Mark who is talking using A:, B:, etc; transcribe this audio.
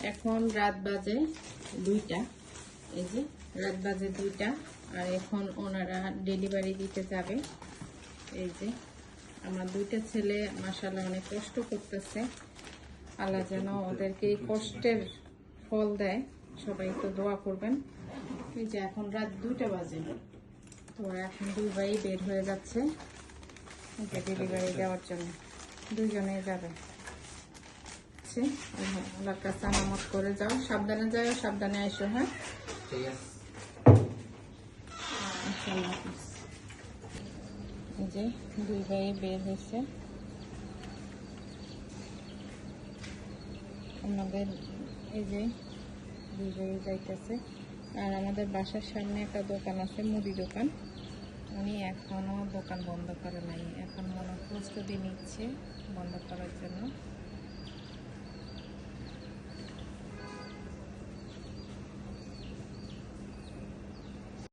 A: এখন রাত বাজে 2টা। এই যে রাত বাজে 2টা, আর এখন ওনারা ডেলিভারি দিতে যাবে। এই যে আমার 2টা ছেলে মাশাআল্লাহ অনেক কষ্ট করতেছে। আল্লাহ যেন ওদেরকে এই কষ্টের ফল দেয়, সবাই তো দোয়া করবেন। এই যে এখন রাত 2টা বাজে, তো এখন 2 ভাই বের হয়ে যাচ্ছে ডেলিভারি দেওয়ার জন্য। 2জনে যাবে। আল্লাহর কাছে নামাজ করে যাও, সাবধানে যাও, সাবধানে এসো। হ্যাঁ,
B: ঠিক আছে।
A: আল্লাহ হাফেজ। এই যে 2 ভাই বের হয়েছে, আমাদের এই যে 2 ভাই যাইতেছে। আর আমাদের বাসার সামনে একটা দোকান আছে, মুদি দোকান। উনি এখনো দোকান বন্ধ করে নাই, এখন মনে প্রস্তুতি নিচ্ছে বন্ধ করার জন্য।